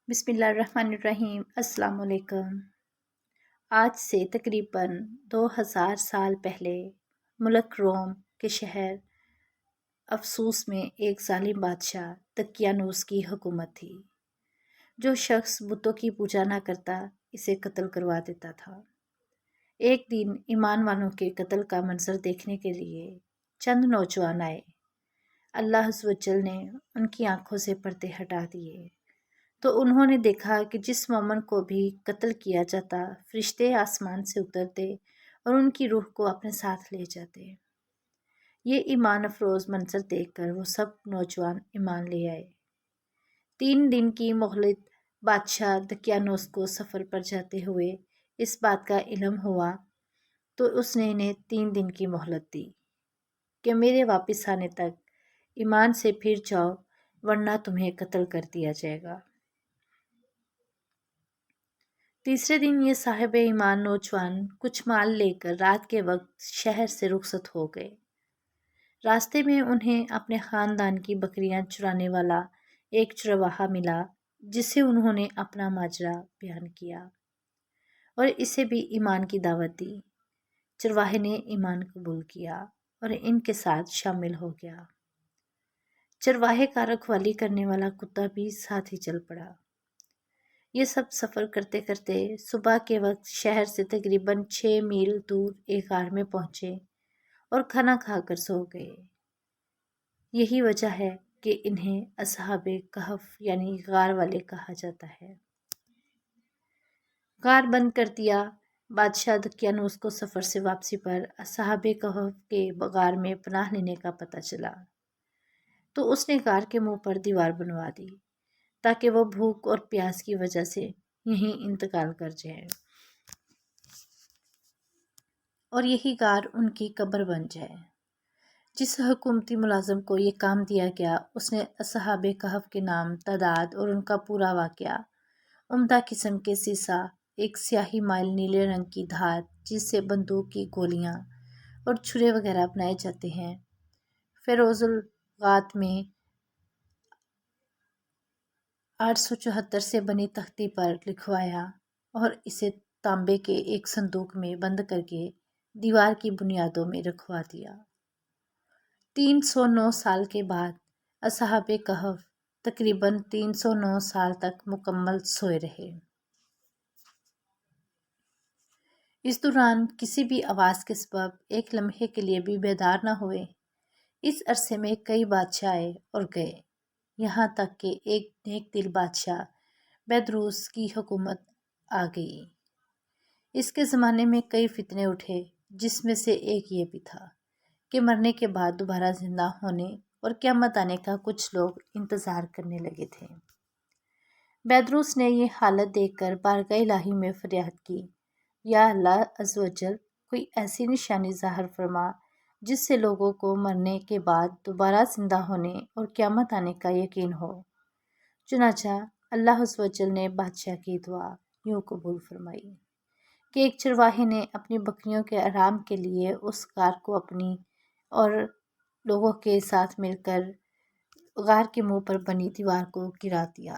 بسم اللہ الرحمن الرحیم۔ السلام علیکم۔ آج سے تقریباً 2000 سال پہلے ملک روم کے شہر افسوس میں ایک ظالم بادشاہ دقیانوس کی حکومت تھی۔ جو شخص بتوں کی پوجا نہ کرتا اسے قتل کروا دیتا تھا۔ ایک دن ایمان والوں کے قتل کا منظر دیکھنے کے لیے چند نوجوان آئے۔ اللہ عز و جل نے ان کی آنکھوں سے پردے ہٹا دیے تو انہوں نے دیکھا کہ جس مومن کو بھی قتل کیا جاتا فرشتے آسمان سے اترتے اور ان کی روح کو اپنے ساتھ لے جاتے۔ یہ ایمان افروز منظر دیکھ کر وہ سب نوجوان ایمان لے آئے۔ 3 دن کی مہلت بادشاہ دقیانوس کو سفر پر جاتے ہوئے اس بات کا علم ہوا تو اس نے انہیں 3 دن کی مہلت دی کہ میرے واپس آنے تک ایمان سے پھر جاؤ ورنہ تمہیں قتل کر دیا جائے گا۔ تیسرے دن یہ صاحب ایمان نوجوان کچھ مال لے کر رات کے وقت شہر سے رخصت ہو گئے۔ راستے میں انہیں اپنے خاندان کی بکریاں چرانے والا ایک چرواہا ملا جسے انہوں نے اپنا ماجرا بیان کیا اور اسے بھی ایمان کی دعوت دی۔ چرواہے نے ایمان قبول کیا اور ان کے ساتھ شامل ہو گیا۔ چرواہے کا رکھوالی کرنے والا کتا بھی ساتھ ہی چل پڑا۔ یہ سب سفر کرتے کرتے صبح کے وقت شہر سے تقریباً 6 میل دور ایک غار میں پہنچے اور کھانا کھا کر سو گئے۔ یہی وجہ ہے کہ انہیں اصحاب کہف یعنی غار والے کہا جاتا ہے۔ غار بند کر دیا۔ بادشاہ دقیانوس کو سفر سے واپسی پر اصحاب کہف کے غار میں پناہ لینے کا پتہ چلا تو اس نے غار کے منہ پر دیوار بنوا دی تاکہ وہ بھوک اور پیاس کی وجہ سے یہیں انتقال کر جائے اور یہی غار ان کی قبر بن جائے۔ جس حکومتی ملازم کو یہ کام دیا گیا اس نے اصحاب کہف کے نام، تعداد اور ان کا پورا واقعہ، عمدہ قسم کے سیسہ، ایک سیاہی مائل نیلے رنگ کی دھات جس سے بندوق کی گولیاں اور چھرے وغیرہ بنائے جاتے ہیں، فیروز الغات میں 874 سے بنی تختی پر لکھوایا اور اسے تانبے کے ایک صندوق میں بند کر کے دیوار کی بنیادوں میں رکھوا دیا۔ 309 سال کے بعد اصحاب کہف تقریباً 309 سال تک مکمل سوئے رہے۔ اس دوران کسی بھی آواز کے سبب ایک لمحے کے لیے بھی بیدار نہ ہوئے۔ اس عرصے میں کئی بادشاہ آئے اور گئے، یہاں تک کہ ایک نیک دل بادشاہ بیدروس کی حکومت آ گئی۔ اس کے زمانے میں کئی فتنے اٹھے جس میں سے ایک یہ بھی تھا کہ مرنے کے بعد دوبارہ زندہ ہونے اور قیامت آنے کا کچھ لوگ انتظار کرنے لگے تھے۔ بیدروس نے یہ حالت دیکھ کر بارگاہ الہی میں فریاد کی، یا اللہ عز و جل، کوئی ایسی نشانی ظاہر فرما جس سے لوگوں کو مرنے کے بعد دوبارہ زندہ ہونے اور قیامت آنے کا یقین ہو۔ چنانچہ اللہ عز و جل نے بادشاہ کی دعا یوں قبول فرمائی کہ ایک چرواہے نے اپنی بکریوں کے آرام کے لیے اس غار کو اپنی اور لوگوں کے ساتھ مل کر غار کے منہ پر بنی دیوار کو گرا دیا۔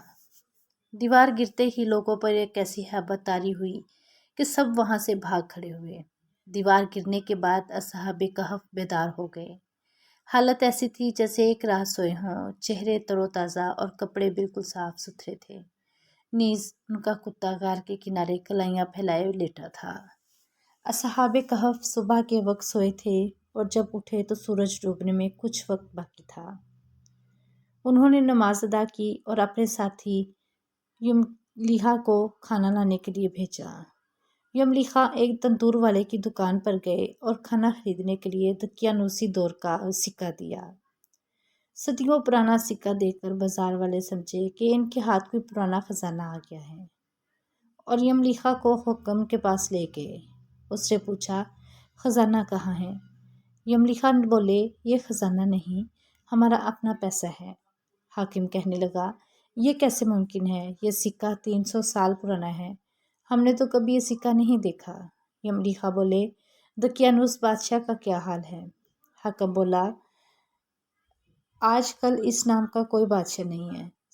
دیوار گرتے ہی لوگوں پر ایک ایسی ہیبت طاری ہوئی کہ سب وہاں سے بھاگ کھڑے ہوئے۔ دیوار گرنے کے بعد اصحاب کہف بیدار ہو گئے۔ حالت ایسی تھی جیسے ایک رات سوئے ہوں، چہرے تر و تازہ اور کپڑے بالکل صاف ستھرے تھے، نیز ان کا کتا غار کے کنارے کلائیاں پھیلائے لیٹا تھا۔ اصحاب کہف صبح کے وقت سوئے تھے اور جب اٹھے تو سورج ڈوبنے میں کچھ وقت باقی تھا۔ انہوں نے نماز ادا کی اور اپنے ساتھی یملیحا کو کھانا لانے کے لیے بھیجا۔ یملیحا ایک تندور والے کی دکان پر گئے اور کھانا خریدنے کے لیے دقیانوسی دور کا سکہ دیا۔ صدیوں پرانا سکہ دیکھ کر بازار والے سمجھے کہ ان کے ہاتھ کوئی پرانا خزانہ آ گیا ہے اور یملیحا کو حاکم کے پاس لے گئے۔ اس سے پوچھا، خزانہ کہاں ہے؟ یملیحا بولے، یہ خزانہ نہیں، ہمارا اپنا پیسہ ہے۔ حاکم کہنے لگا، یہ کیسے ممکن ہے؟ یہ سکہ 300 سال پرانا ہے، ہم نے تو کبھی یہ سکہ نہیں دیکھا۔ یملیحا بولے، دقیانوس بادشاہ کا کیا حال ہے؟ حاکم بولا، آج کل اس نام کا کوئی بادشاہ نہیں ہے،